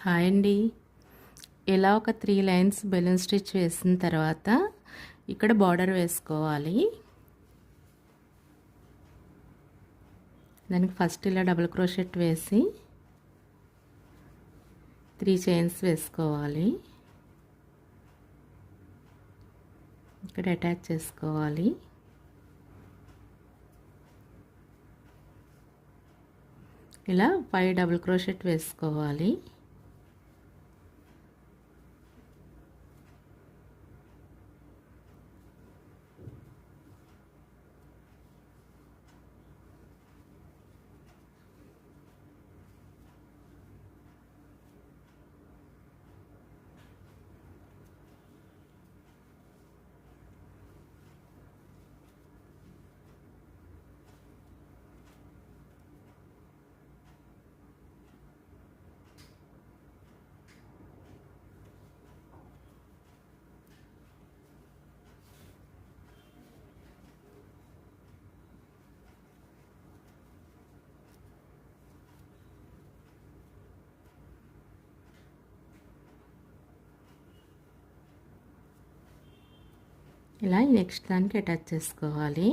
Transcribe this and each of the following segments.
Hi అండి. ఇలా ఒక 3 లైన్స్ బెలూన్ స్టిచ్ వేసిన తర్వాత ఇక్కడ బార్డర్ వేసుకోవాలి. దానికి ఫస్ట్ ఇలా డబుల్ క్రోషెట్ వేసి 3 చైన్స్ వేసుకోవాలి. ఇక్కడ అటాచ్ చేసుకోవాలి. ఇలా 5 డబుల్ క్రోషెట్ వేసుకోవాలి. ఇలా నెక్స్ట్ దానికి అటాచ్ చేసుకోవాలి.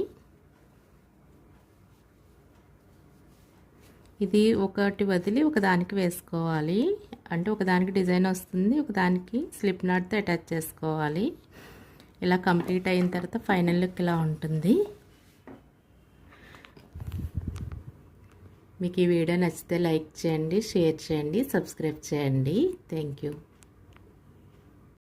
ఇది ఒకటి వదిలి ఒకదానికి వేసుకోవాలి. అంటే ఒకదానికి డిజైన్ వస్తుంది, ఒకదానికి స్లిప్ నాట్తో అటాచ్ చేసుకోవాలి. ఇలా కంప్లీట్ అయిన తర్వాత ఫైనల్ లుక్ ఇలా ఉంటుంది. మీకు ఈ వీడియో నచ్చితే లైక్ చేయండి, షేర్ చేయండి, సబ్స్క్రైబ్ చేయండి. Thank you.